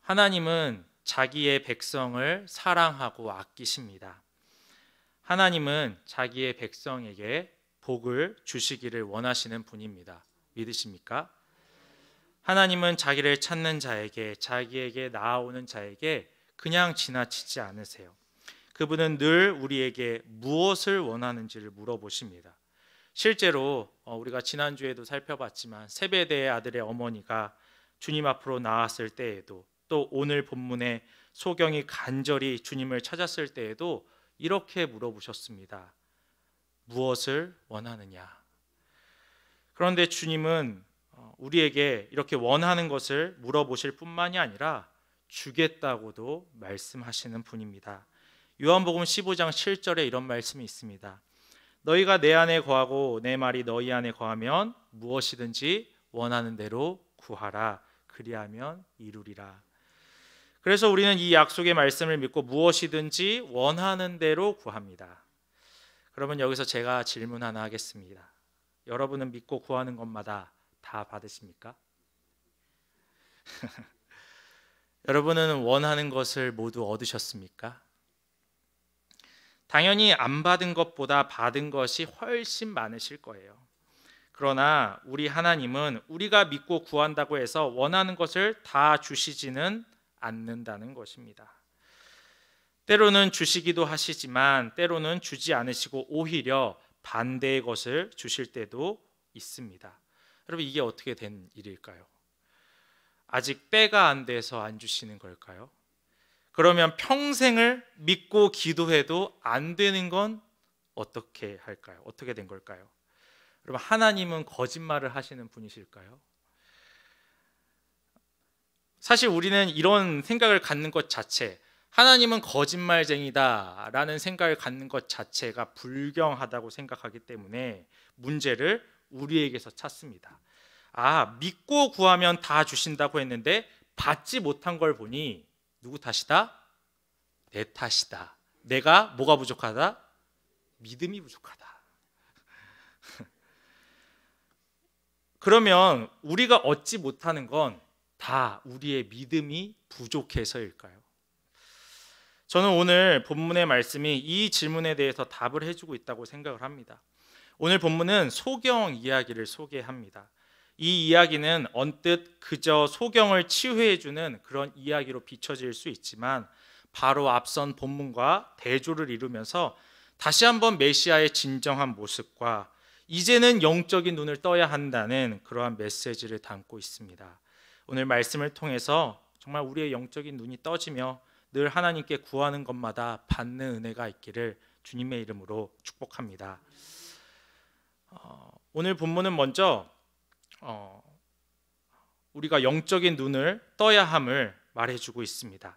하나님은 자기의 백성을 사랑하고 아끼십니다. 하나님은 자기의 백성에게 복을 주시기를 원하시는 분입니다. 믿으십니까? 하나님은 자기를 찾는 자에게, 자기에게 나아오는 자에게 그냥 지나치지 않으세요. 그분은 늘 우리에게 무엇을 원하는지를 물어보십니다. 실제로 우리가 지난주에도 살펴봤지만 세베대의 아들의 어머니가 주님 앞으로 나왔을 때에도, 또 오늘 본문에 소경이 간절히 주님을 찾았을 때에도 이렇게 물어보셨습니다. 무엇을 원하느냐? 그런데 주님은 우리에게 이렇게 원하는 것을 물어보실 뿐만이 아니라 주겠다고도 말씀하시는 분입니다. 요한복음 15장 7절에 이런 말씀이 있습니다. 너희가 내 안에 거하고 내 말이 너희 안에 거하면 무엇이든지 원하는 대로 구하라. 그리하면 이루리라. 그래서 우리는 이 약속의 말씀을 믿고 무엇이든지 원하는 대로 구합니다. 그러면 여기서 제가 질문 하나 하겠습니다. 여러분은 믿고 구하는 것마다 다 받으십니까? 여러분은 원하는 것을 모두 얻으셨습니까? 당연히 안 받은 것보다 받은 것이 훨씬 많으실 거예요. 그러나 우리 하나님은 우리가 믿고 구한다고 해서 원하는 것을 다 주시지는 않는다는 것입니다. 때로는 주시기도 하시지만 때로는 주지 않으시고 오히려 반대의 것을 주실 때도 있습니다. 여러분, 이게 어떻게 된 일일까요? 아직 때가 안 돼서 안 주시는 걸까요? 그러면 평생을 믿고 기도해도 안 되는 건 어떻게 할까요? 어떻게 된 걸까요? 여러분, 하나님은 거짓말을 하시는 분이실까요? 사실 우리는 이런 생각을 갖는 것 자체, 하나님은 거짓말쟁이다라는 생각을 갖는 것 자체가 불경하다고 생각하기 때문에 문제를 우리에게서 찾습니다. 믿고 구하면 다 주신다고 했는데 받지 못한 걸 보니 누구 탓이다? 내 탓이다. 내가 뭐가 부족하다? 믿음이 부족하다. 그러면 우리가 얻지 못하는 건 다 우리의 믿음이 부족해서일까요? 저는 오늘 본문의 말씀이 이 질문에 대해서 답을 해주고 있다고 생각을 합니다. 오늘 본문은 소경 이야기를 소개합니다. 이 이야기는 언뜻 그저 소경을 치유해주는 그런 이야기로 비춰질 수 있지만 바로 앞선 본문과 대조를 이루면서 다시 한번 메시아의 진정한 모습과 이제는 영적인 눈을 떠야 한다는 그러한 메시지를 담고 있습니다. 오늘 말씀을 통해서 정말 우리의 영적인 눈이 떠지며 늘 하나님께 구하는 것마다 받는 은혜가 있기를 주님의 이름으로 축복합니다. 오늘 본문은 먼저 우리가 영적인 눈을 떠야 함을 말해주고 있습니다.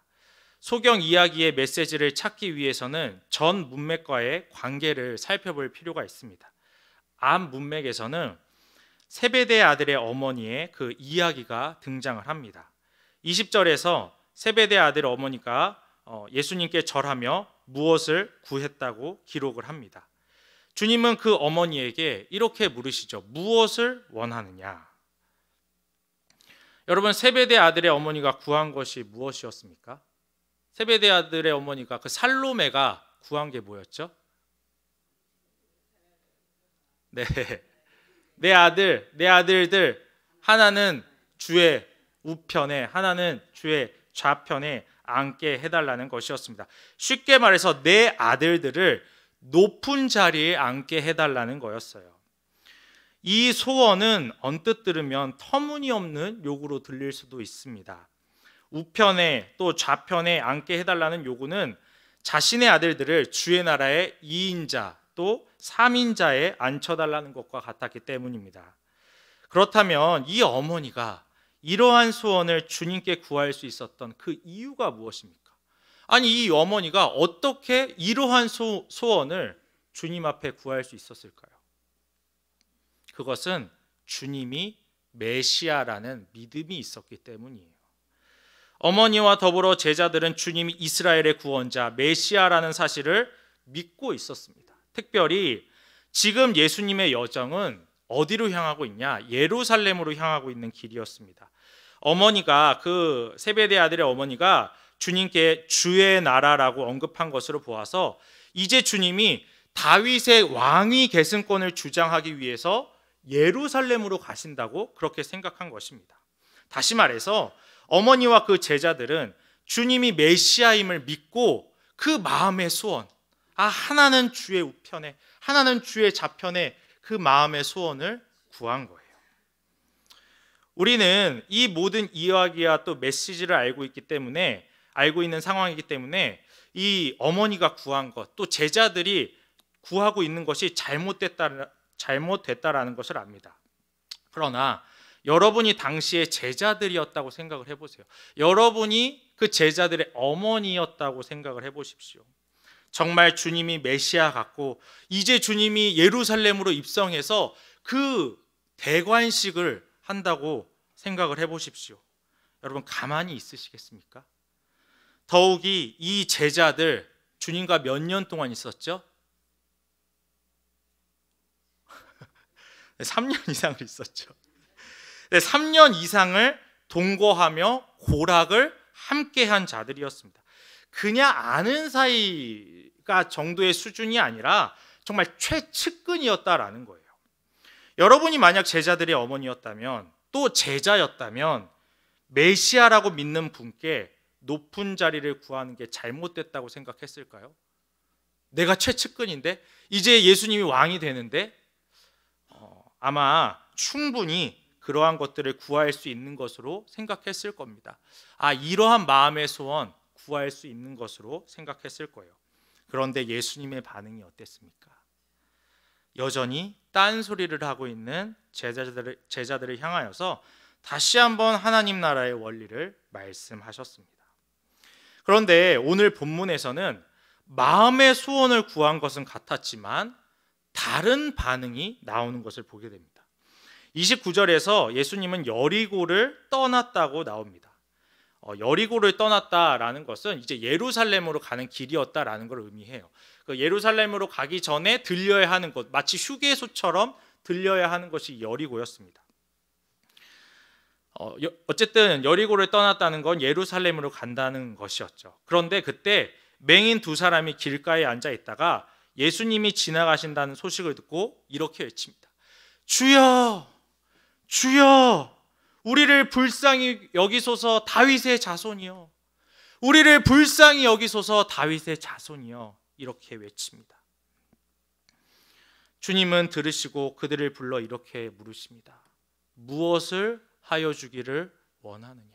소경 이야기의 메시지를 찾기 위해서는 전 문맥과의 관계를 살펴볼 필요가 있습니다. 앞 문맥에서는 세베대의 아들의 어머니의 그 이야기가 등장을 합니다. 20절에서 세베대의 아들 어머니가 예수님께 절하며 무엇을 구했다고 기록을 합니다. 주님은 그 어머니에게 이렇게 물으시죠. 무엇을 원하느냐? 여러분, 세베대 아들의 어머니가 구한 것이 무엇이었습니까? 세베대 아들의 어머니가 그 살로메가 구한 게 뭐였죠? 네, 내 아들들 하나는 주의 우편에, 하나는 주의 좌편에 앉게 해달라는 것이었습니다. 쉽게 말해서 내 아들들을 높은 자리에 앉게 해달라는 거였어요. 이 소원은 언뜻 들으면 터무니없는 요구로 들릴 수도 있습니다. 우편에 또 좌편에 앉게 해달라는 요구는 자신의 아들들을 주의 나라의 2인자 또 3인자에 앉혀달라는 것과 같았기 때문입니다. 그렇다면 이 어머니가 이러한 소원을 주님께 구할 수 있었던 그 이유가 무엇입니까? 아니, 이 어머니가 어떻게 이러한 소원을 주님 앞에 구할 수 있었을까요? 그것은 주님이 메시아라는 믿음이 있었기 때문이에요. 어머니와 더불어 제자들은 주님이 이스라엘의 구원자 메시아라는 사실을 믿고 있었습니다. 특별히 지금 예수님의 여정은 어디로 향하고 있냐? 예루살렘으로 향하고 있는 길이었습니다. 어머니가 그 세베대 아들의 어머니가 주님께 주의 나라라고 언급한 것으로 보아서 이제 주님이 다윗의 왕위 계승권을 주장하기 위해서 예루살렘으로 가신다고 그렇게 생각한 것입니다. 다시 말해서 어머니와 그 제자들은 주님이 메시아임을 믿고 그 마음의 소원, 하나는 주의 우편에, 하나는 주의 좌편에 그 마음의 소원을 구한 거예요. 우리는 이 모든 이야기와 또 메시지를 알고 있는 상황이기 때문에 이 어머니가 구한 것, 또 제자들이 구하고 있는 것이 잘못됐다라는 것을 압니다. 그러나 여러분이 당시에 제자들이었다고 생각을 해보세요. 여러분이 그 제자들의 어머니였다고 생각을 해보십시오. 정말 주님이 메시아 같고 이제 주님이 예루살렘으로 입성해서 그 대관식을 한다고 생각을 해보십시오. 여러분 가만히 있으시겠습니까? 더욱이 이 제자들 주님과 몇 년 동안 있었죠? 3년 이상을 있었죠. 3년 이상을 동거하며 고락을 함께한 자들이었습니다. 그냥 아는 사이가 정도의 수준이 아니라 정말 최측근이었다라는 거예요. 여러분이 만약 제자들의 어머니였다면, 또 제자였다면 메시아라고 믿는 분께 높은 자리를 구하는 게 잘못됐다고 생각했을까요? 내가 최측근인데 이제 예수님이 왕이 되는데 아마 충분히 그러한 것들을 구할 수 있는 것으로 생각했을 겁니다. 이러한 마음의 소원 구할 수 있는 것으로 생각했을 거예요. 그런데 예수님의 반응이 어땠습니까? 여전히 딴소리를 하고 있는 제자들을 향하여서 다시 한번 하나님 나라의 원리를 말씀하셨습니다. 그런데 오늘 본문에서는 마음의 소원을 구한 것은 같았지만 다른 반응이 나오는 것을 보게 됩니다. 29절에서 예수님은 여리고를 떠났다고 나옵니다. 여리고를 떠났다라는 것은 이제 예루살렘으로 가는 길이었다라는 걸 의미해요. 그 예루살렘으로 가기 전에 들려야 하는 것, 마치 휴게소처럼 들려야 하는 것이 여리고였습니다. 어쨌든 여리고를 떠났다는 건 예루살렘으로 간다는 것이었죠. 그런데 그때 맹인 두 사람이 길가에 앉아 있다가 예수님이 지나가신다는 소식을 듣고 이렇게 외칩니다. 주여, 주여, 우리를 불쌍히 여기소서 다윗의 자손이여. 우리를 불쌍히 여기소서 다윗의 자손이여. 이렇게 외칩니다. 주님은 들으시고 그들을 불러 이렇게 물으십니다. 무엇을 하여 주기를 원하느냐?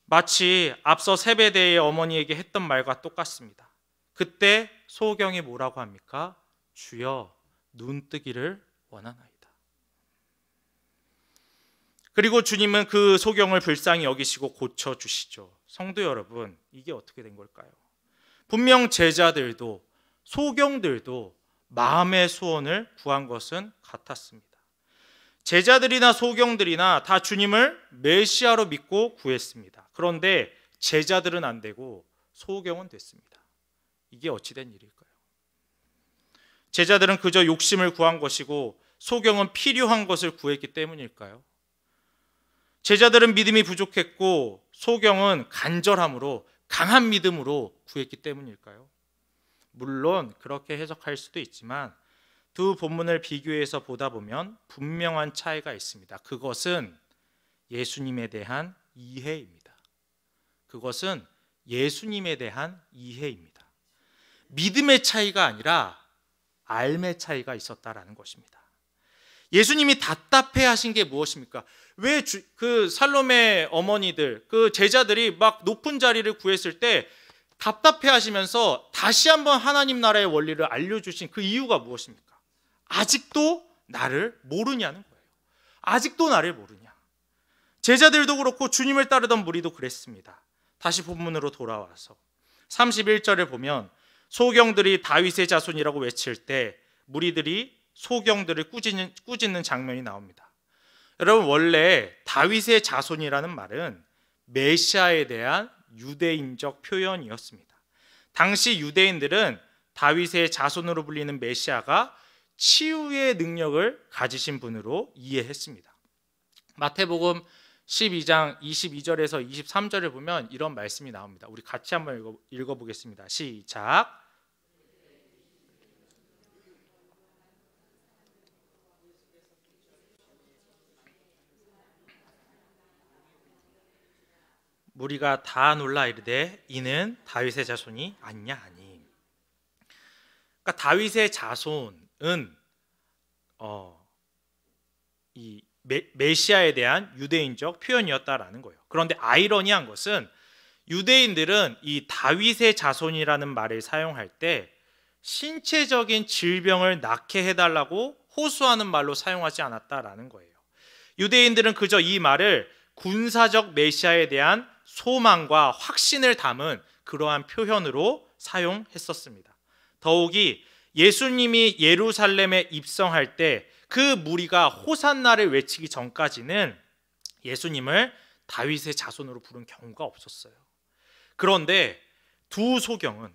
마치 앞서 세베대의 어머니에게 했던 말과 똑같습니다. 그때 소경이 뭐라고 합니까? 주여, 눈뜨기를 원하나이다. 그리고 주님은 그 소경을 불쌍히 여기시고 고쳐주시죠. 성도 여러분, 이게 어떻게 된 걸까요? 분명 제자들도 소경들도 마음의 소원을 구한 것은 같았습니다. 제자들이나 소경들이나 다 주님을 메시아로 믿고 구했습니다. 그런데 제자들은 안 되고 소경은 됐습니다. 이게 어찌된 일일까요? 제자들은 그저 욕심을 구한 것이고 소경은 필요한 것을 구했기 때문일까요? 제자들은 믿음이 부족했고 소경은 간절함으로 강한 믿음으로 구했기 때문일까요? 물론 그렇게 해석할 수도 있지만 두 본문을 비교해서 보다 보면 분명한 차이가 있습니다. 그것은 예수님에 대한 이해입니다. 그것은 예수님에 대한 이해입니다. 믿음의 차이가 아니라 삶의 차이가 있었다라는 것입니다. 예수님이 답답해하신 게 무엇입니까? 왜 그 살로메 어머니들, 그 제자들이 막 높은 자리를 구했을 때 답답해하시면서 다시 한번 하나님 나라의 원리를 알려주신 그 이유가 무엇입니까? 아직도 나를 모르냐는 거예요. 아직도 나를 모르냐. 제자들도 그렇고 주님을 따르던 무리도 그랬습니다. 다시 본문으로 돌아와서 31절을 보면 소경들이 다윗의 자손이라고 외칠 때 무리들이 소경들을 꾸짖는 장면이 나옵니다. 여러분, 원래 다윗의 자손이라는 말은 메시아에 대한 유대인적 표현이었습니다. 당시 유대인들은 다윗의 자손으로 불리는 메시아가 치유의 능력을 가지신 분으로 이해했습니다. 마태복음 12장 22절에서 23절을 보면 이런 말씀이 나옵니다. 우리 같이 한번 읽어보겠습니다. 시작. 무리가 다 놀라 이르되 이는 다윗의 자손이 아니냐 하니. 그러니까 다윗의 자손은 이 메시아에 대한 유대인적 표현이었다라는 거예요. 그런데 아이러니한 것은 유대인들은 이 다윗의 자손이라는 말을 사용할 때 신체적인 질병을 낫게 해달라고 호소하는 말로 사용하지 않았다라는 거예요. 유대인들은 그저 이 말을 군사적 메시아에 대한 소망과 확신을 담은 그러한 표현으로 사용했었습니다. 더욱이 예수님이 예루살렘에 입성할 때 그 무리가 호산나를 외치기 전까지는 예수님을 다윗의 자손으로 부른 경우가 없었어요. 그런데 두 소경은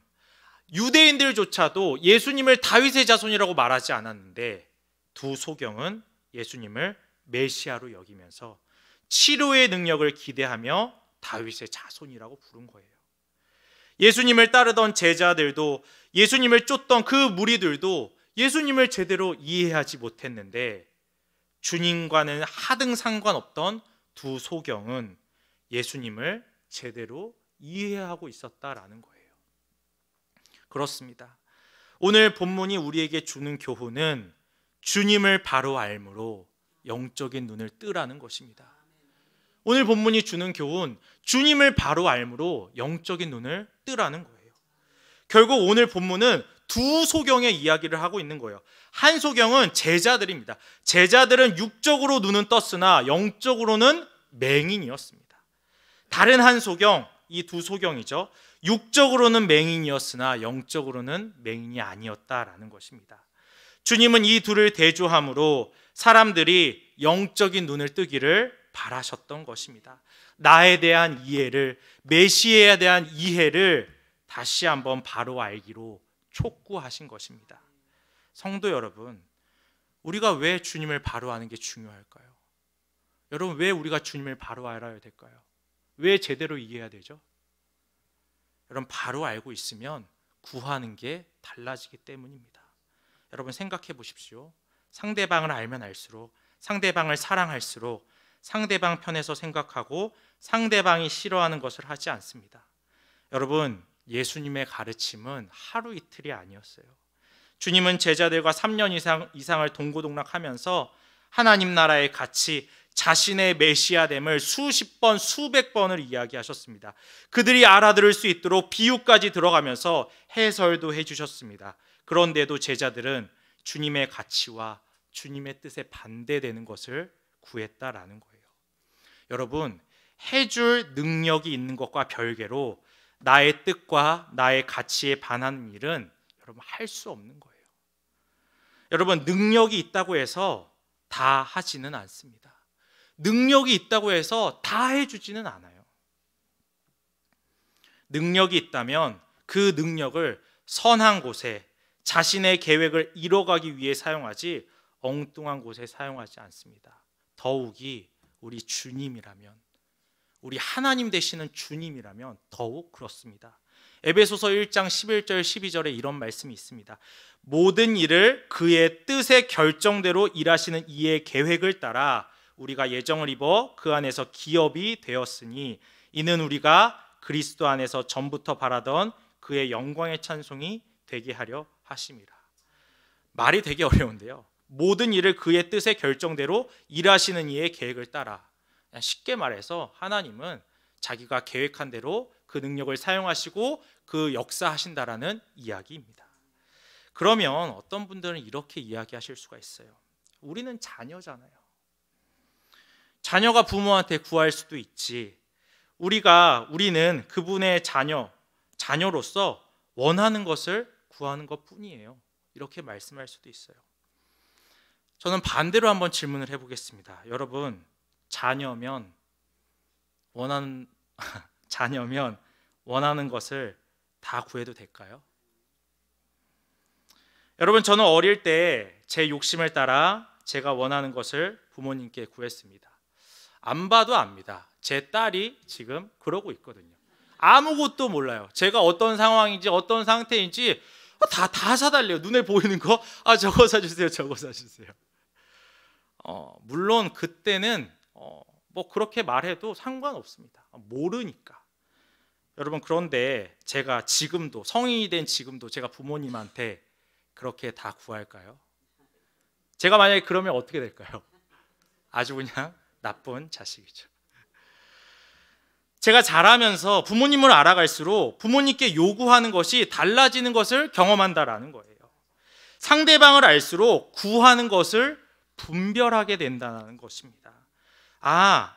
유대인들조차도 예수님을 다윗의 자손이라고 말하지 않았는데 두 소경은 예수님을 메시아로 여기면서 치료의 능력을 기대하며 다윗의 자손이라고 부른 거예요. 예수님을 따르던 제자들도, 예수님을 쫓던 그 무리들도 예수님을 제대로 이해하지 못했는데 주님과는 하등 상관없던 두 소경은 예수님을 제대로 이해하고 있었다라는 거예요. 그렇습니다. 오늘 본문이 우리에게 주는 교훈은 주님을 바로 알므로 영적인 눈을 뜨라는 것입니다. 오늘 본문이 주는 교훈, 주님을 바로 알므로 영적인 눈을 뜨라는 거예요. 결국 오늘 본문은 두 소경의 이야기를 하고 있는 거예요. 한 소경은 제자들입니다. 제자들은 육적으로 눈은 떴으나 영적으로는 맹인이었습니다. 다른 한 소경, 이 두 소경이죠. 육적으로는 맹인이었으나 영적으로는 맹인이 아니었다라는 것입니다. 주님은 이 둘을 대조함으로 사람들이 영적인 눈을 뜨기를 바라셨던 것입니다. 나에 대한 이해를, 메시아에 대한 이해를 다시 한번 바로 알기로 촉구하신 것입니다. 성도 여러분, 우리가 왜 주님을 바로 아는 게 중요할까요? 여러분, 왜 우리가 주님을 바로 알아야 될까요? 왜 제대로 이해해야 되죠? 여러분, 바로 알고 있으면 구하는 게 달라지기 때문입니다. 여러분, 생각해 보십시오. 상대방을 알면 알수록, 상대방을 사랑할수록 상대방 편에서 생각하고 상대방이 싫어하는 것을 하지 않습니다. 여러분, 예수님의 가르침은 하루 이틀이 아니었어요. 주님은 제자들과 3년 이상을 동고동락하면서 하나님 나라의 가치, 자신의 메시아됨을 수십 번, 수백 번을 이야기하셨습니다. 그들이 알아들을 수 있도록 비유까지 들어가면서 해설도 해주셨습니다. 그런데도 제자들은 주님의 가치와 주님의 뜻에 반대되는 것을 구했다라는 거예요. 여러분, 해줄 능력이 있는 것과 별개로 나의 뜻과 나의 가치에 반하는 일은 여러분 할 수 없는 거예요. 여러분, 능력이 있다고 해서 다 하지는 않습니다. 능력이 있다고 해서 다 해주지는 않아요. 능력이 있다면 그 능력을 선한 곳에 자신의 계획을 이뤄가기 위해 사용하지 엉뚱한 곳에 사용하지 않습니다. 더욱이 우리 주님이라면, 우리 하나님 되시는 주님이라면 더욱 그렇습니다. 에베소서 1장 11절 12절에 이런 말씀이 있습니다. 모든 일을 그의 뜻의 결정대로 일하시는 이의 계획을 따라 우리가 예정을 입어 그 안에서 기업이 되었으니 이는 우리가 그리스도 안에서 전부터 바라던 그의 영광의 찬송이 되게 하려 하심이라. 말이 되게 어려운데요. 모든 일을 그의 뜻의 결정대로 일하시는 이의 계획을 따라. 쉽게 말해서 하나님은 자기가 계획한 대로 그 능력을 사용하시고 그 역사하신다라는 이야기입니다. 그러면 어떤 분들은 이렇게 이야기하실 수가 있어요. 우리는 자녀잖아요. 자녀가 부모한테 구할 수도 있지. 우리는 그분의 자녀로서 원하는 것을 구하는 것뿐이에요. 이렇게 말씀할 수도 있어요. 저는 반대로 한번 질문을 해보겠습니다. 여러분, 자녀면 원하는 것을 다 구해도 될까요? 여러분, 저는 어릴 때 제 욕심을 따라 제가 원하는 것을 부모님께 구했습니다. 안 봐도 압니다. 제 딸이 지금 그러고 있거든요. 아무것도 몰라요. 제가 어떤 상황인지 어떤 상태인지 다 사달래요. 눈에 보이는 거 저거 사주세요, 저거 사주세요. 물론 그때는 뭐 그렇게 말해도 상관없습니다. 모르니까. 여러분, 그런데 제가 지금도 성인이 된 지금도 제가 부모님한테 그렇게 다 구할까요? 제가 만약에 그러면 어떻게 될까요? 아주 그냥 나쁜 자식이죠. 제가 자라면서 부모님을 알아갈수록 부모님께 요구하는 것이 달라지는 것을 경험한다라는 거예요. 상대방을 알수록 구하는 것을 분별하게 된다는 것입니다.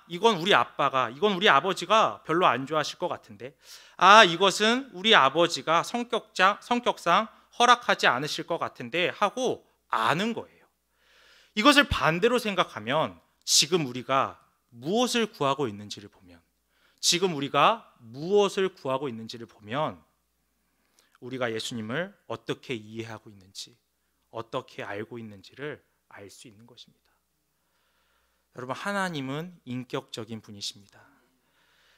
이건 우리 아빠가, 이건 우리 아버지가 별로 안 좋아하실 것 같은데, 이것은 우리 아버지가 성격상 허락하지 않으실 것 같은데 하고 아는 거예요. 이것을 반대로 생각하면 지금 우리가 무엇을 구하고 있는지를 보면, 우리가 예수님을 어떻게 이해하고 있는지, 어떻게 알고 있는지를 알 수 있는 것입니다. 여러분, 하나님은 인격적인 분이십니다.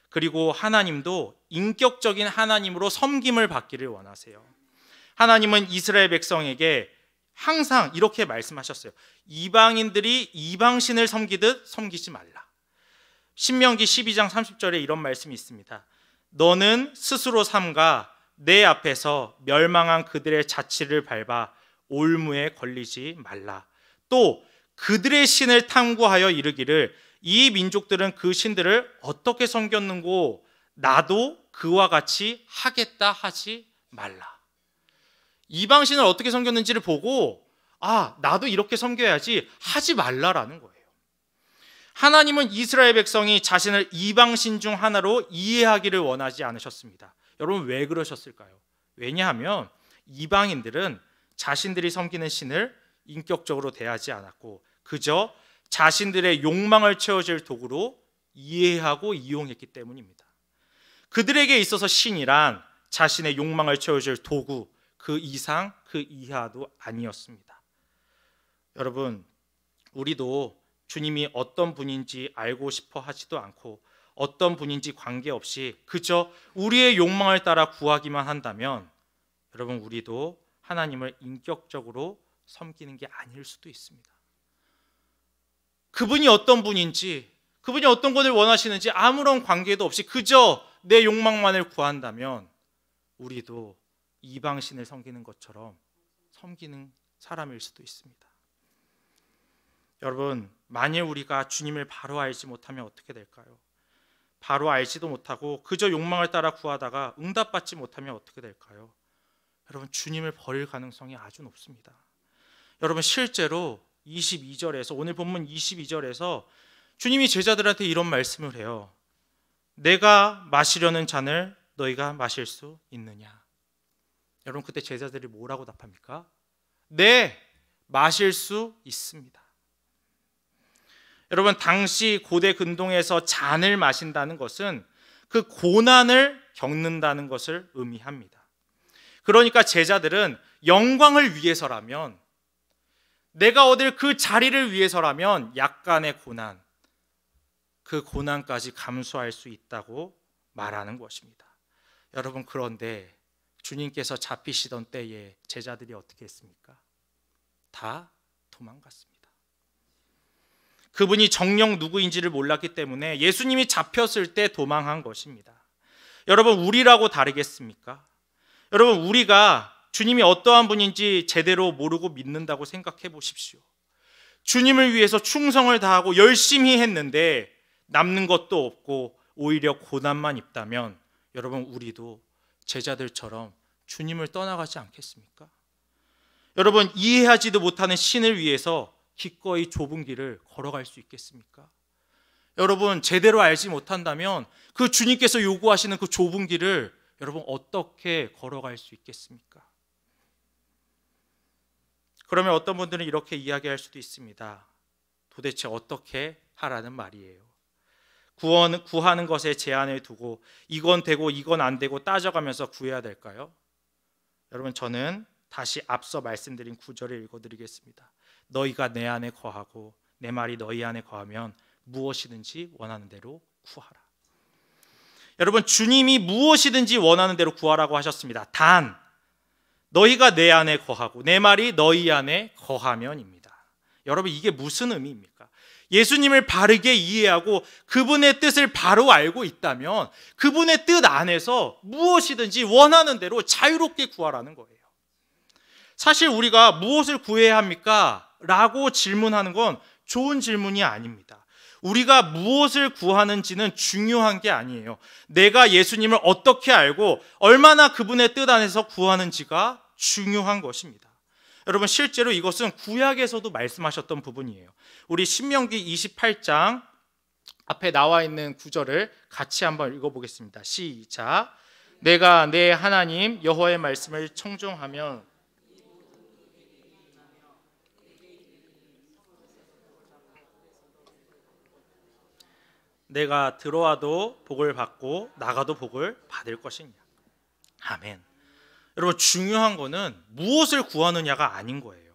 그리고 하나님도 인격적인 하나님으로 섬김을 받기를 원하세요. 하나님은 이스라엘 백성에게 항상 이렇게 말씀하셨어요. 이방인들이 이방신을 섬기듯 섬기지 말라. 신명기 12장 30절에 이런 말씀이 있습니다. 너는 스스로 삼가 내 앞에서 멸망한 그들의 자취를 밟아 올무에 걸리지 말라. 또 그들의 신을 탐구하여 이르기를 이 민족들은 그 신들을 어떻게 섬겼는고 나도 그와 같이 하겠다 하지 말라. 이방신을 어떻게 섬겼는지를 보고 나도 이렇게 섬겨야지 하지 말라라는 거예요. 하나님은 이스라엘 백성이 자신을 이방신 중 하나로 이해하기를 원하지 않으셨습니다. 여러분, 왜 그러셨을까요? 왜냐하면 이방인들은 자신들이 섬기는 신을 인격적으로 대하지 않았고 그저 자신들의 욕망을 채워줄 도구로 이해하고 이용했기 때문입니다. 그들에게 있어서 신이란 자신의 욕망을 채워줄 도구, 그 이상 그 이하도 아니었습니다. 여러분, 우리도 주님이 어떤 분인지 알고 싶어 하지도 않고 어떤 분인지 관계없이 그저 우리의 욕망을 따라 구하기만 한다면 여러분, 우리도 하나님을 인격적으로 섬기는 게 아닐 수도 있습니다. 그분이 어떤 분인지, 그분이 어떤 것을 원하시는지 아무런 관계도 없이 그저 내 욕망만을 구한다면 우리도 이방신을 섬기는 것처럼 섬기는 사람일 수도 있습니다. 여러분, 만일 우리가 주님을 바로 알지 못하면 어떻게 될까요? 바로 알지도 못하고 그저 욕망을 따라 구하다가 응답받지 못하면 어떻게 될까요? 여러분, 주님을 버릴 가능성이 아주 높습니다. 여러분, 실제로 22절에서 오늘 본문 22절에서 주님이 제자들한테 이런 말씀을 해요. 내가 마시려는 잔을 너희가 마실 수 있느냐? 여러분, 그때 제자들이 뭐라고 답합니까? 네, 마실 수 있습니다. 여러분, 당시 고대 근동에서 잔을 마신다는 것은 그 고난을 겪는다는 것을 의미합니다. 그러니까 제자들은 영광을 위해서라면, 내가 얻을 그 자리를 위해서라면 약간의 고난, 그 고난까지 감수할 수 있다고 말하는 것입니다. 여러분, 그런데 주님께서 잡히시던 때에 제자들이 어떻게 했습니까? 다 도망갔습니다. 그분이 정녕 누구인지를 몰랐기 때문에 예수님이 잡혔을 때 도망한 것입니다. 여러분, 우리라고 다르겠습니까? 여러분, 우리가 주님이 어떠한 분인지 제대로 모르고 믿는다고 생각해 보십시오. 주님을 위해서 충성을 다하고 열심히 했는데 남는 것도 없고 오히려 고난만 입다면 여러분, 우리도 제자들처럼 주님을 떠나가지 않겠습니까? 여러분, 이해하지도 못하는 신을 위해서 기꺼이 좁은 길을 걸어갈 수 있겠습니까? 여러분, 제대로 알지 못한다면 그 주님께서 요구하시는 그 좁은 길을 여러분 어떻게 걸어갈 수 있겠습니까? 그러면 어떤 분들은 이렇게 이야기할 수도 있습니다. 도대체 어떻게 하라는 말이에요? 구하는 것에 제한을 두고 이건 되고 이건 안 되고 따져가면서 구해야 될까요? 여러분, 저는 다시 앞서 말씀드린 구절을 읽어드리겠습니다. 너희가 내 안에 거하고 내 말이 너희 안에 거하면 무엇이든지 원하는 대로 구하라. 여러분, 주님이 무엇이든지 원하는 대로 구하라고 하셨습니다. 단 너희가 내 안에 거하고 내 말이 너희 안에 거하면입니다. 여러분, 이게 무슨 의미입니까? 예수님을 바르게 이해하고 그분의 뜻을 바로 알고 있다면 그분의 뜻 안에서 무엇이든지 원하는 대로 자유롭게 구하라는 거예요. 사실 우리가 무엇을 구해야 합니까? 라고 질문하는 건 좋은 질문이 아닙니다. 우리가 무엇을 구하는지는 중요한 게 아니에요. 내가 예수님을 어떻게 알고 얼마나 그분의 뜻 안에서 구하는지가 중요한 것입니다. 여러분, 실제로 이것은 구약에서도 말씀하셨던 부분이에요. 우리 신명기 28장 앞에 나와 있는 구절을 같이 한번 읽어보겠습니다. 시작. 내가 내 하나님 여호와의 말씀을 청종하면 내가 들어와도 복을 받고 나가도 복을 받을 것이냐. 아멘. 여러분, 중요한 거는 무엇을 구하느냐가 아닌 거예요.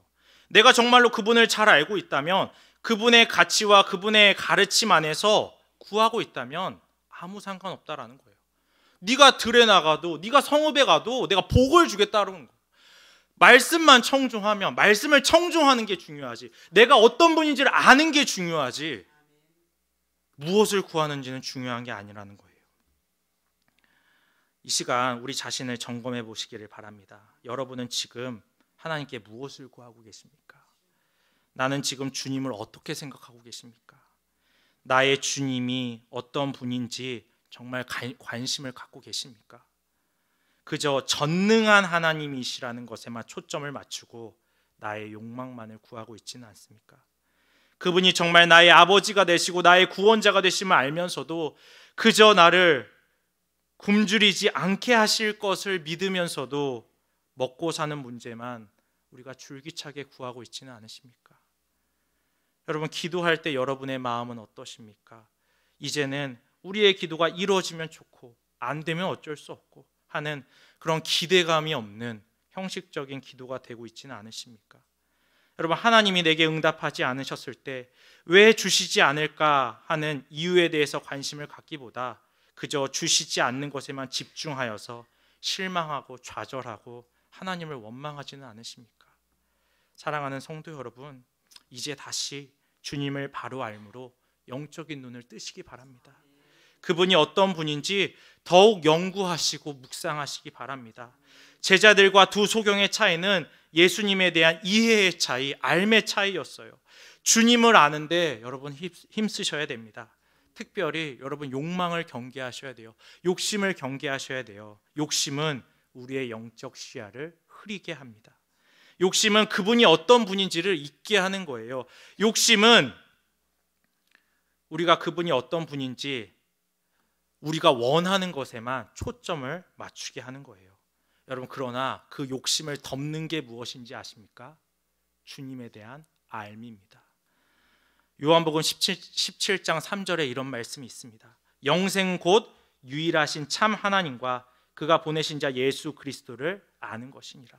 내가 정말로 그분을 잘 알고 있다면 그분의 가치와 그분의 가르침 안에서 구하고 있다면 아무 상관없다라는 거예요. 네가 들에 나가도 네가 성읍에 가도 내가 복을 주겠다는 거예요. 말씀만 청종하면, 말씀을 청종하는 게 중요하지, 내가 어떤 분인지를 아는 게 중요하지 무엇을 구하는지는 중요한 게 아니라는 거예요. 이 시간 우리 자신을 점검해 보시기를 바랍니다. 여러분은 지금 하나님께 무엇을 구하고 계십니까? 나는 지금 주님을 어떻게 생각하고 계십니까? 나의 주님이 어떤 분인지 정말 관심을 갖고 계십니까? 그저 전능한 하나님이시라는 것에만 초점을 맞추고 나의 욕망만을 구하고 있지는 않습니까? 그분이 정말 나의 아버지가 되시고 나의 구원자가 되심을 알면서도 그저 나를 굶주리지 않게 하실 것을 믿으면서도 먹고 사는 문제만 우리가 줄기차게 구하고 있지는 않으십니까? 여러분, 기도할 때 여러분의 마음은 어떠십니까? 이제는 우리의 기도가 이루어지면 좋고 안 되면 어쩔 수 없고 하는 그런 기대감이 없는 형식적인 기도가 되고 있지는 않으십니까? 여러분, 하나님이 내게 응답하지 않으셨을 때 왜 주시지 않을까 하는 이유에 대해서 관심을 갖기보다 그저 주시지 않는 것에만 집중하여서 실망하고 좌절하고 하나님을 원망하지는 않으십니까? 사랑하는 성도 여러분, 이제 다시 주님을 바로 알므로 영적인 눈을 뜨시기 바랍니다. 그분이 어떤 분인지 더욱 연구하시고 묵상하시기 바랍니다. 제자들과 두 소경의 차이는 예수님에 대한 이해의 차이, 알의 차이였어요. 주님을 아는데 여러분 힘쓰셔야 됩니다. 특별히 여러분 욕망을 경계하셔야 돼요. 욕심을 경계하셔야 돼요. 욕심은 우리의 영적 시야를 흐리게 합니다. 욕심은 그분이 어떤 분인지를 잊게 하는 거예요. 욕심은 우리가 그분이 어떤 분인지 우리가 원하는 것에만 초점을 맞추게 하는 거예요. 여러분, 그러나 그 욕심을 덮는 게 무엇인지 아십니까? 주님에 대한 알미입니다. 요한복음 17장 3절에 이런 말씀이 있습니다. 영생 곧 유일하신 참 하나님과 그가 보내신 자 예수 그리스도를 아는 것이니라.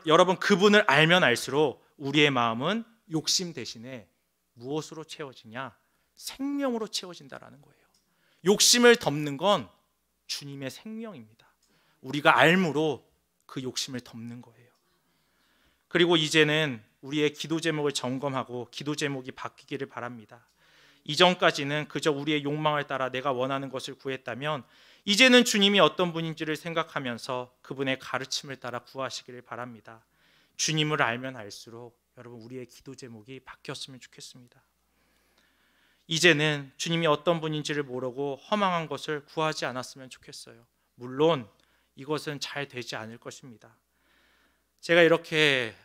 여러분, 그분을 알면 알수록 우리의 마음은 욕심 대신에 무엇으로 채워지냐? 생명으로 채워진다라는 거예요. 욕심을 덮는 건 주님의 생명입니다. 우리가 알므로 그 욕심을 덮는 거예요. 그리고 이제는 우리의 기도 제목을 점검하고 기도 제목이 바뀌기를 바랍니다. 이전까지는 그저 우리의 욕망을 따라 내가 원하는 것을 구했다면 이제는 주님이 어떤 분인지를 생각하면서 그분의 가르침을 따라 구하시기를 바랍니다. 주님을 알면 알수록 여러분, 우리의 기도 제목이 바뀌었으면 좋겠습니다. 이제는 주님이 어떤 분인지를 모르고 허망한 것을 구하지 않았으면 좋겠어요. 물론 이것은 잘 되지 않을 것입니다. 제가 이렇게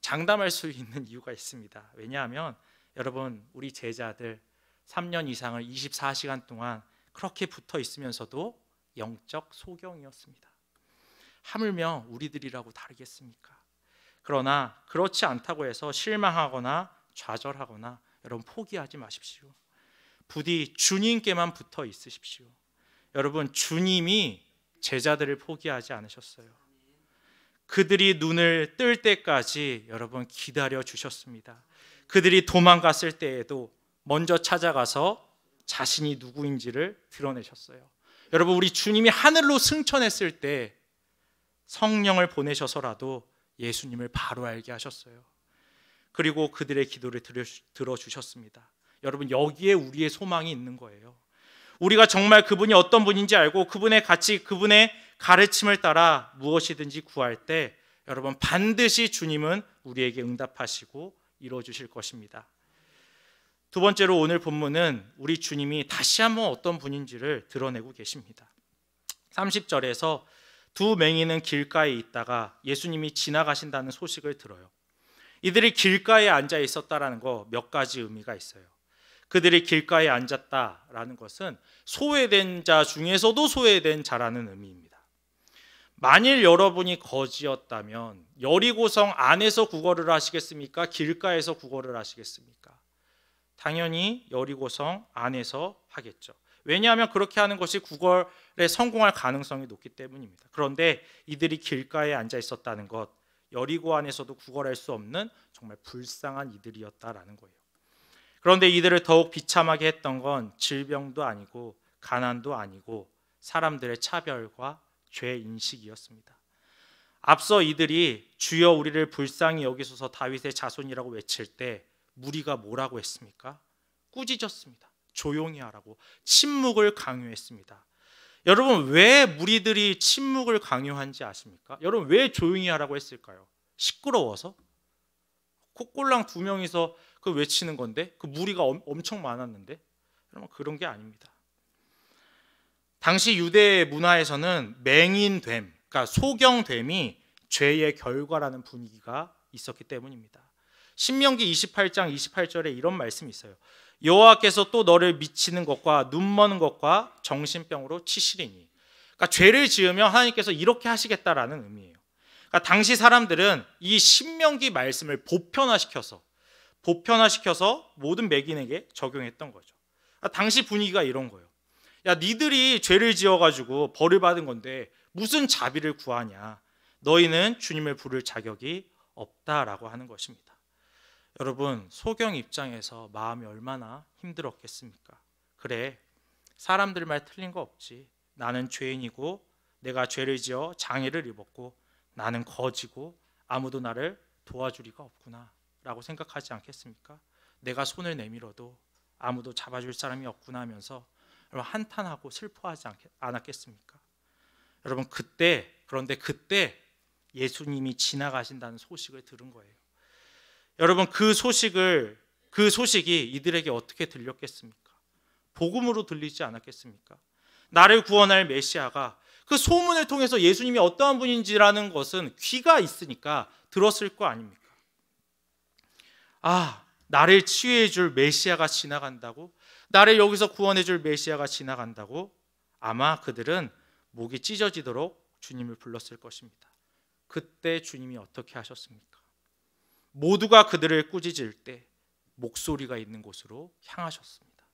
장담할 수 있는 이유가 있습니다. 왜냐하면 여러분, 우리 제자들 3년 이상을 24시간 동안 그렇게 붙어 있으면서도 영적 소경이었습니다. 하물며 우리들이라고 다르겠습니까? 그러나 그렇지 않다고 해서 실망하거나 좌절하거나 여러분, 포기하지 마십시오. 부디 주님께만 붙어 있으십시오. 여러분, 주님이 제자들을 포기하지 않으셨어요. 그들이 눈을 뜰 때까지 여러분 기다려 주셨습니다. 그들이 도망갔을 때에도 먼저 찾아가서 자신이 누구인지를 드러내셨어요. 여러분, 우리 주님이 하늘로 승천했을 때 성령을 보내셔서라도 예수님을 바로 알게 하셨어요. 그리고 그들의 기도를 들어주셨습니다. 여러분, 여기에 우리의 소망이 있는 거예요. 우리가 정말 그분이 어떤 분인지 알고 그분의 가치, 그분의 가르침을 따라 무엇이든지 구할 때 여러분, 반드시 주님은 우리에게 응답하시고 이루어주실 것입니다. 두 번째로 오늘 본문은 우리 주님이 다시 한번 어떤 분인지를 드러내고 계십니다. 30절에서 두 맹인은 길가에 있다가 예수님이 지나가신다는 소식을 들어요. 이들이 길가에 앉아 있었다라는 거 몇 가지 의미가 있어요. 그들이 길가에 앉았다라는 것은 소외된 자 중에서도 소외된 자라는 의미입니다. 만일 여러분이 거지였다면 여리고성 안에서 구걸을 하시겠습니까? 길가에서 구걸을 하시겠습니까? 당연히 여리고성 안에서 하겠죠. 왜냐하면 그렇게 하는 것이 구걸에 성공할 가능성이 높기 때문입니다. 그런데 이들이 길가에 앉아 있었다는 것, 여리고 안에서도 구걸할 수 없는 정말 불쌍한 이들이었다라는 거예요. 그런데 이들을 더욱 비참하게 했던 건 질병도 아니고 가난도 아니고 사람들의 차별과 죄 인식이었습니다. 앞서 이들이 주여 우리를 불쌍히 여기소서 다윗의 자손이라고 외칠 때 무리가 뭐라고 했습니까? 꾸짖었습니다. 조용히 하라고 침묵을 강요했습니다. 여러분, 왜 무리들이 침묵을 강요한지 아십니까? 여러분, 왜 조용히 하라고 했을까요? 시끄러워서? 콧골랑 두 명이서 그 외치는 건데 그 무리가 엄청 많았는데 여러분, 그런 게 아닙니다. 당시 유대 문화에서는 맹인됨, 그러니까 소경됨이 죄의 결과라는 분위기가 있었기 때문입니다. 신명기 28장 28절에 이런 말씀이 있어요. 여호와께서 또 너를 미치는 것과 눈머는 것과 정신병으로 치시리니. 그러니까 죄를 지으면 하나님께서 이렇게 하시겠다라는 의미예요. 그러니까 당시 사람들은 이 신명기 말씀을 보편화시켜서 모든 맹인에게 적용했던 거죠. 그러니까 당시 분위기가 이런 거예요. 야, 니들이 죄를 지어가지고 벌을 받은 건데 무슨 자비를 구하냐? 너희는 주님을 부를 자격이 없다라고 하는 것입니다. 여러분, 소경 입장에서 마음이 얼마나 힘들었겠습니까? 그래, 사람들 말 틀린 거 없지. 나는 죄인이고 내가 죄를 지어 장애를 입었고 나는 거지고 아무도 나를 도와줄 리가 없구나 라고 생각하지 않겠습니까? 내가 손을 내밀어도 아무도 잡아줄 사람이 없구나 하면서 한탄하고 슬퍼하지 않았겠습니까? 여러분, 그런데 그때 예수님이 지나가신다는 소식을 들은 거예요. 여러분, 그 소식이 이들에게 어떻게 들렸겠습니까? 복음으로 들리지 않았겠습니까? 나를 구원할 메시아가, 그 소문을 통해서 예수님이 어떠한 분인지라는 것은 귀가 있으니까 들었을 거 아닙니까? 아, 나를 치유해 줄 메시아가 지나간다고? 나를 여기서 구원해 줄 메시아가 지나간다고? 아마 그들은 목이 찢어지도록 주님을 불렀을 것입니다. 그때 주님이 어떻게 하셨습니까? 모두가 그들을 꾸짖을 때 목소리가 있는 곳으로 향하셨습니다.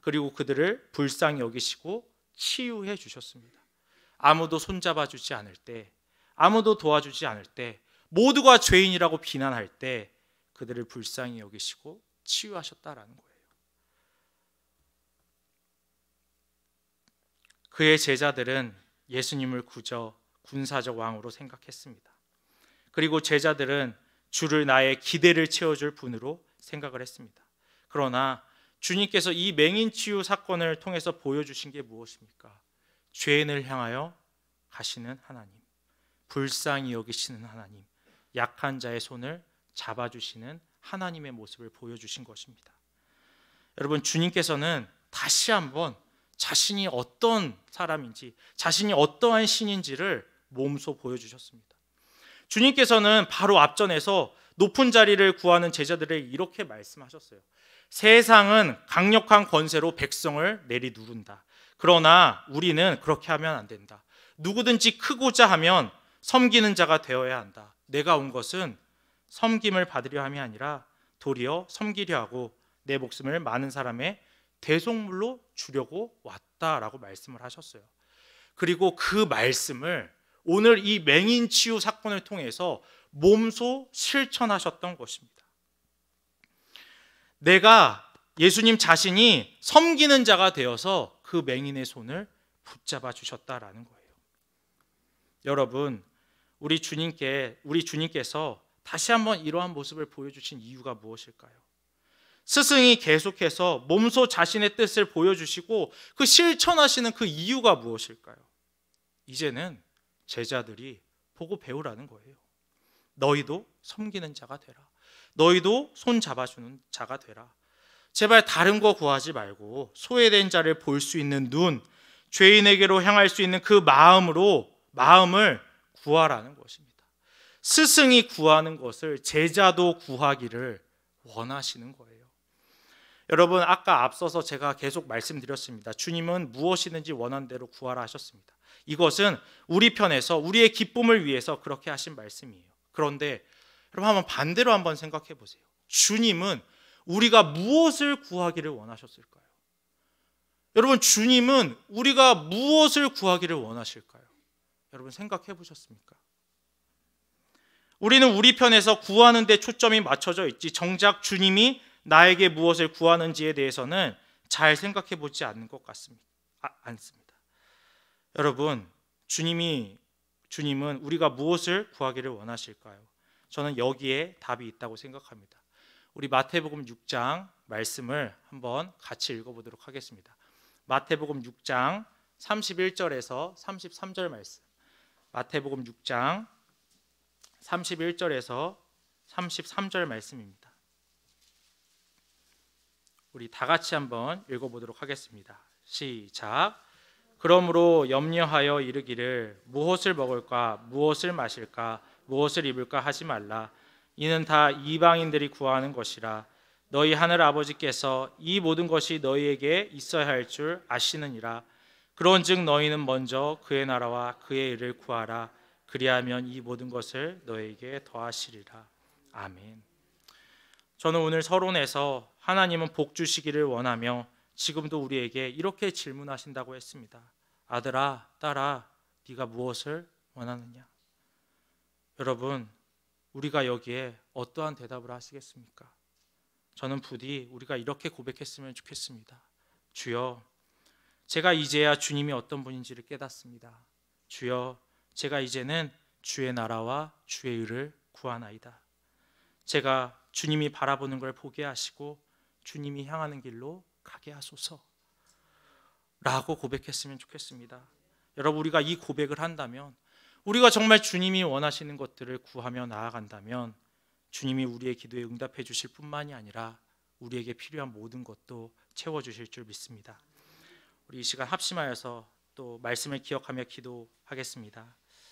그리고 그들을 불쌍히 여기시고 치유해 주셨습니다. 아무도 손잡아 주지 않을 때, 아무도 도와주지 않을 때, 모두가 죄인이라고 비난할 때 그들을 불쌍히 여기시고 치유하셨다라는 거예요. 그의 제자들은 예수님을 그저 군사적 왕으로 생각했습니다. 그리고 제자들은 주를 나의 기대를 채워줄 분으로 생각을 했습니다. 그러나 주님께서 이 맹인 치유 사건을 통해서 보여주신 게 무엇입니까? 죄인을 향하여 가시는 하나님, 불쌍히 여기시는 하나님, 약한 자의 손을 잡아주시는 하나님의 모습을 보여주신 것입니다. 여러분, 주님께서는 다시 한번 자신이 어떤 사람인지, 자신이 어떠한 신인지를 몸소 보여주셨습니다. 주님께서는 바로 앞전에서 높은 자리를 구하는 제자들에게 이렇게 말씀하셨어요. 세상은 강력한 권세로 백성을 내리누른다. 그러나 우리는 그렇게 하면 안 된다. 누구든지 크고자 하면 섬기는 자가 되어야 한다. 내가 온 것은 섬김을 받으려 함이 아니라 도리어 섬기려 하고 내 목숨을 많은 사람의 대속물로 주려고 왔다라고 말씀을 하셨어요. 그리고 그 말씀을 오늘 이 맹인 치유 사건을 통해서 몸소 실천하셨던 것입니다. 내가 예수님 자신이 섬기는 자가 되어서 그 맹인의 손을 붙잡아 주셨다라는 거예요. 여러분, 우리 주님께서 다시 한번 이러한 모습을 보여주신 이유가 무엇일까요? 스승이 계속해서 몸소 자신의 뜻을 보여주시고 그 실천하시는 그 이유가 무엇일까요? 이제는 제자들이 보고 배우라는 거예요. 너희도 섬기는 자가 되라. 너희도 손 잡아주는 자가 되라. 제발 다른 거 구하지 말고 소외된 자를 볼 수 있는 눈, 죄인에게로 향할 수 있는 그 마음을 구하라는 것입니다. 스승이 구하는 것을 제자도 구하기를 원하시는 거예요. 여러분, 아까 앞서서 제가 계속 말씀드렸습니다. 주님은 무엇이든지 원하는 대로 구하라 하셨습니다. 이것은 우리 편에서 우리의 기쁨을 위해서 그렇게 하신 말씀이에요. 그런데 여러분, 한번 반대로 한번 생각해 보세요. 주님은 우리가 무엇을 구하기를 원하셨을까요? 여러분, 주님은 우리가 무엇을 구하기를 원하실까요? 여러분, 생각해 보셨습니까? 우리는 우리 편에서 구하는 데 초점이 맞춰져 있지 정작 주님이 나에게 무엇을 구하는지에 대해서는 잘 생각해 보지 않는 것 같습니다. 않습니다. 여러분, 주님은 우리가 무엇을 구하기를 원하실까요? 저는 여기에 답이 있다고 생각합니다. 우리 마태복음 6장 말씀을 한번 같이 읽어보도록 하겠습니다. 마태복음 6장 31절에서 33절 말씀. 마태복음 6장 31절에서 33절 말씀입니다. 우리 다 같이 한번 읽어보도록 하겠습니다. 시작. 그러므로 염려하여 이르기를 무엇을 먹을까, 무엇을 마실까, 무엇을 입을까 하지 말라. 이는 다 이방인들이 구하는 것이라. 너희 하늘 아버지께서 이 모든 것이 너희에게 있어야 할 줄 아시느니라. 그런즉 너희는 먼저 그의 나라와 그의 의를 구하라. 그리하면 이 모든 것을 너희에게 더하시리라. 아멘. 저는 오늘 서론에서 하나님은 복 주시기를 원하며 지금도 우리에게 이렇게 질문하신다고 했습니다. 아들아, 딸아, 네가 무엇을 원하느냐? 여러분, 우리가 여기에 어떠한 대답을 하시겠습니까? 저는 부디 우리가 이렇게 고백했으면 좋겠습니다. 주여, 제가 이제야 주님이 어떤 분인지를 깨닫습니다. 주여, 제가 이제는 주의 나라와 주의 의를 구하나이다. 제가 주님이 바라보는 걸 보게 하시고 주님이 향하는 길로 가게 하소서 라고 고백했으면 좋겠습니다. 여러분, 우리가 이 고백을 한다면, 우리가 정말 주님이 원하시는 것들을 구하며 나아간다면 주님이 우리의 기도에 응답해 주실 뿐만이 아니라 우리에게 필요한 모든 것도 채워주실 줄 믿습니다. 우리 이 시간 합심하여서 또 말씀을 기억하며 기도하겠습니다.